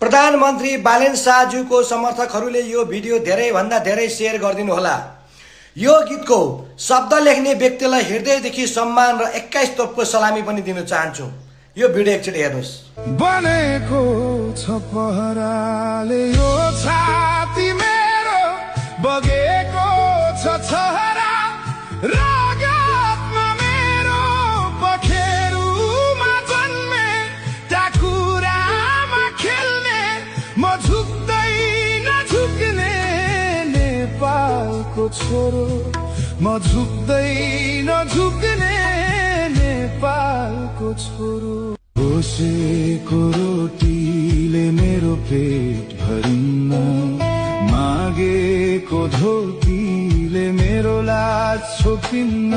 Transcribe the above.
प्रधानमन्त्री बालेन शाहज्यूको समर्थकहरूले यो भिडियो धेरैभन्दा धेरै शेयर गरिदिनुहोला। यो गीतको शब्द लेख्ने व्यक्तिलाई हृदयदेखि सम्मान र 21 तोपको सलामी पनि दिन चाहन्छु। यो भिडियो एकचोटि हेर्नुहोस्। बनेको छ पहराले यो छाती मेरो, बगेको छ छहरा रगतमा मेरो, पखेरुमा जन्मे टाकुरामा खेल्ने, म झुक्दै नझुक्ने नेपालको छोरो, म झुक्दै नझुक्ने नेपालको छोरो। बसेको रोटीले मेरो पेट भरिन्न, मागेको धोतीले मेरो लाज छोपिन्न।